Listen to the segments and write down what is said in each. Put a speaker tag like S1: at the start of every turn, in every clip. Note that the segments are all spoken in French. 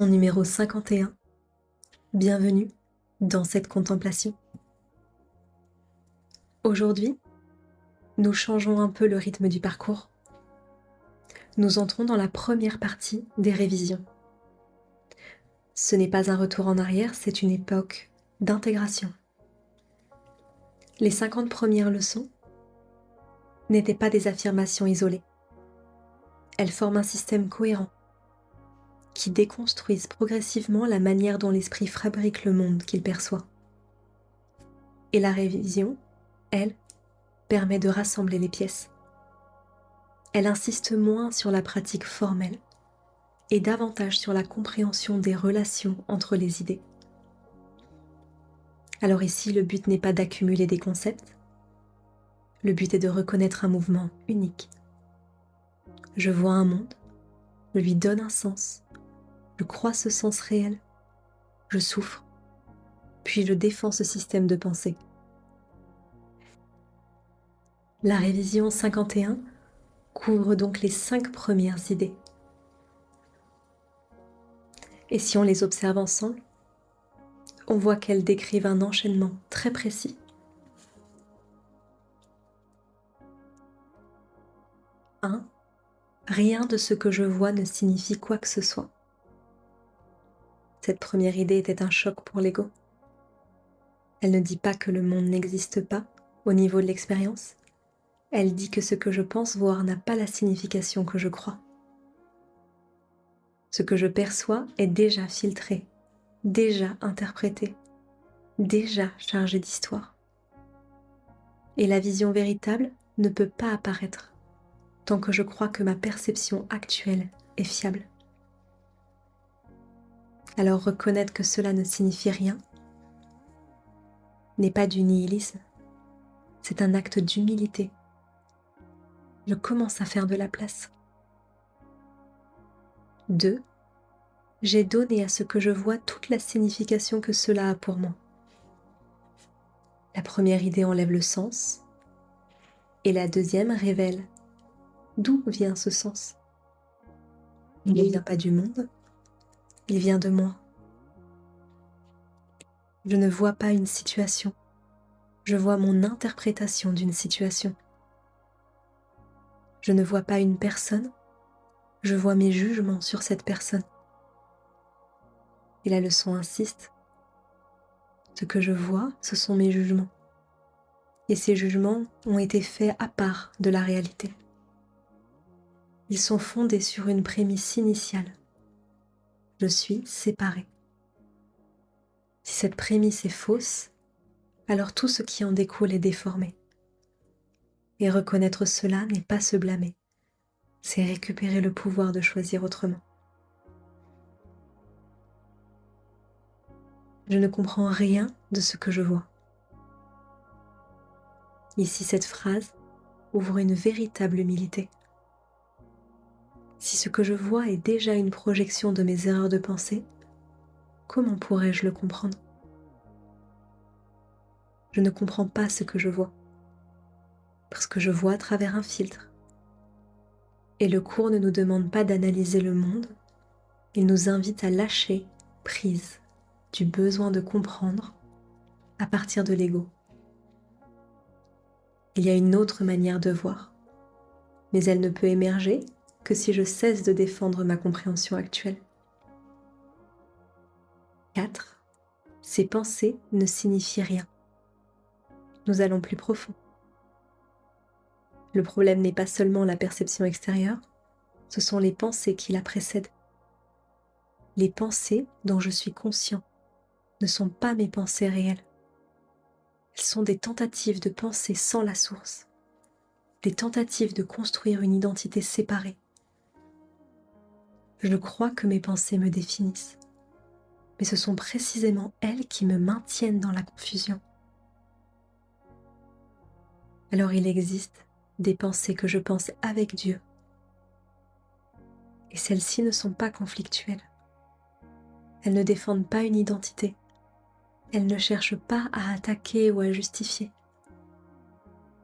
S1: Mon numéro 51. Bienvenue dans cette contemplation. Aujourd'hui, nous changeons un peu le rythme du parcours. Nous entrons dans la première partie des révisions. Ce n'est pas un retour en arrière, c'est une époque d'intégration. Les 50 premières leçons n'étaient pas des affirmations isolées. Elles forment un système cohérent qui déconstruisent progressivement la manière dont l'esprit fabrique le monde qu'il perçoit. Et la révision, elle, permet de rassembler les pièces. Elle insiste moins sur la pratique formelle et davantage sur la compréhension des relations entre les idées. Alors ici, le but n'est pas d'accumuler des concepts, le but est de reconnaître un mouvement unique. Je vois un monde, je lui donne un sens, je crois ce sens réel, je souffre, puis je défends ce système de pensée. La révision 51 couvre donc les 5 premières idées. Et si on les observe ensemble, on voit qu'elles décrivent un enchaînement très précis. 1. Rien de ce que je vois ne signifie quoi que ce soit. Cette première idée était un choc pour l'ego. Elle ne dit pas que le monde n'existe pas au niveau de l'expérience. Elle dit que ce que je pense voir n'a pas la signification que je crois. Ce que je perçois est déjà filtré, déjà interprété, déjà chargé d'histoire. Et la vision véritable ne peut pas apparaître tant que je crois que ma perception actuelle est fiable. Alors reconnaître que cela ne signifie rien n'est pas du nihilisme, c'est un acte d'humilité. Je commence à faire de la place. 2. J'ai donné à ce que je vois toute la signification que cela a pour moi. La première idée enlève le sens et la deuxième révèle d'où vient ce sens. Il ne vient pas du monde, il vient de moi. Je ne vois pas une situation, je vois mon interprétation d'une situation. Je ne vois pas une personne, je vois mes jugements sur cette personne. Et la leçon insiste, ce que je vois, ce sont mes jugements. Et ces jugements ont été faits à part de la réalité. Ils sont fondés sur une prémisse initiale. Je suis séparé. Si cette prémisse est fausse, alors tout ce qui en découle est déformé. Et reconnaître cela n'est pas se blâmer, c'est récupérer le pouvoir de choisir autrement. Je ne comprends rien de ce que je vois. Ici, cette phrase ouvre une véritable humilité. Si ce que je vois est déjà une projection de mes erreurs de pensée, comment pourrais-je le comprendre? Je ne comprends pas ce que je vois, parce que je vois à travers un filtre. Et le cours ne nous demande pas d'analyser le monde, il nous invite à lâcher prise du besoin de comprendre à partir de l'ego. Il y a une autre manière de voir, mais elle ne peut émerger que si je cesse de défendre ma compréhension actuelle. 4. Ces pensées ne signifient rien. Nous allons plus profond. Le problème n'est pas seulement la perception extérieure, ce sont les pensées qui la précèdent. Les pensées dont je suis conscient ne sont pas mes pensées réelles. Elles sont des tentatives de penser sans la source, des tentatives de construire une identité séparée. Je crois que mes pensées me définissent, mais ce sont précisément elles qui me maintiennent dans la confusion. Alors il existe des pensées que je pense avec Dieu, et celles-ci ne sont pas conflictuelles. Elles ne défendent pas une identité, elles ne cherchent pas à attaquer ou à justifier.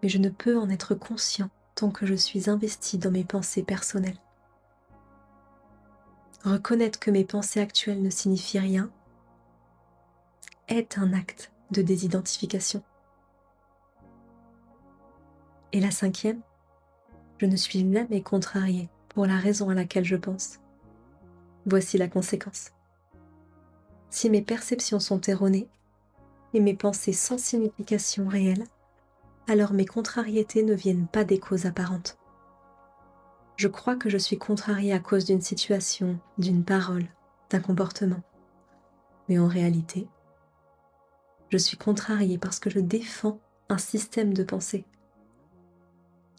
S1: Mais je ne peux en être conscient tant que je suis investi dans mes pensées personnelles. reconnaître que mes pensées actuelles ne signifient rien, est un acte de désidentification. Et la cinquième, je ne suis jamais contrariée pour la raison à laquelle je pense. Voici la conséquence. Si mes perceptions sont erronées et mes pensées sans signification réelle, alors mes contrariétés ne viennent pas des causes apparentes. Je crois que je suis contrariée à cause d'une situation, d'une parole, d'un comportement. Mais en réalité, je suis contrariée parce que je défends un système de pensée.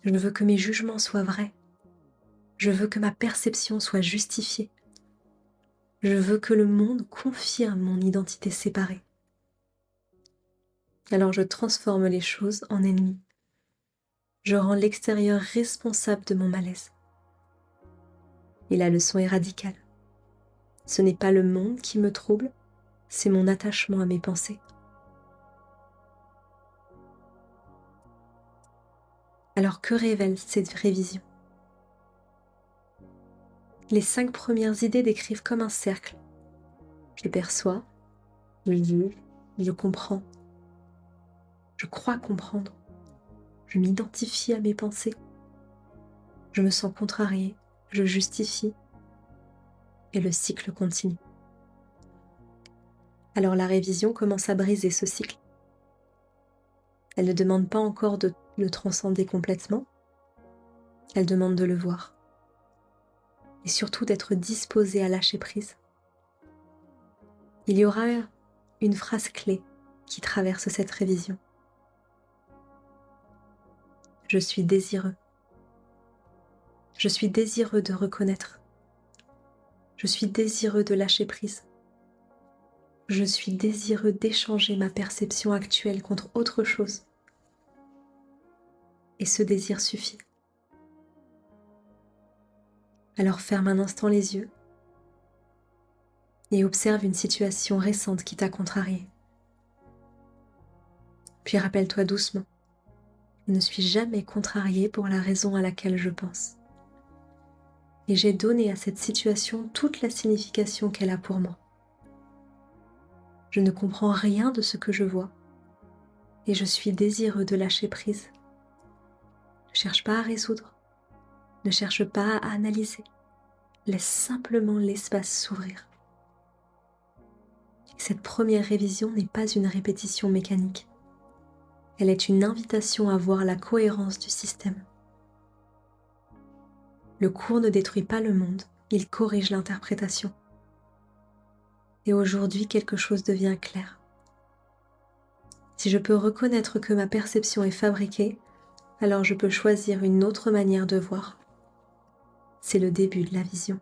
S1: Je veux que mes jugements soient vrais. Je veux que ma perception soit justifiée. Je veux que le monde confirme mon identité séparée. Alors je transforme les choses en ennemis. Je rends l'extérieur responsable de mon malaise. Et la leçon est radicale. Ce n'est pas le monde qui me trouble, c'est mon attachement à mes pensées. Alors que révèle cette révision? Les 5 premières idées décrivent comme un cercle. Je perçois, je juge, je comprends. Je crois comprendre. Je m'identifie à mes pensées. Je me sens contrariée, je justifie. Et le cycle continue. Alors la révision commence à briser ce cycle. Elle ne demande pas encore de le transcender complètement. Elle demande de le voir. Et surtout d'être disposée à lâcher prise. Il y aura une phrase clé qui traverse cette révision. Je suis désireux. Je suis désireux de reconnaître. Je suis désireux de lâcher prise. Je suis désireux d'échanger ma perception actuelle contre autre chose. Et ce désir suffit. Alors ferme un instant les yeux et observe une situation récente qui t'a contrarié. Puis rappelle-toi doucement, je ne suis jamais contrariée pour la raison à laquelle je pense. Et j'ai donné à cette situation toute la signification qu'elle a pour moi. Je ne comprends rien de ce que je vois et je suis désireux de lâcher prise. Ne cherche pas à résoudre, ne cherche pas à analyser, laisse simplement l'espace s'ouvrir. Cette première révision n'est pas une répétition mécanique. Elle est une invitation à voir la cohérence du système. Le cours ne détruit pas le monde, il corrige l'interprétation. Et aujourd'hui, quelque chose devient clair. Si je peux reconnaître que ma perception est fabriquée, alors je peux choisir une autre manière de voir. C'est le début de la vision.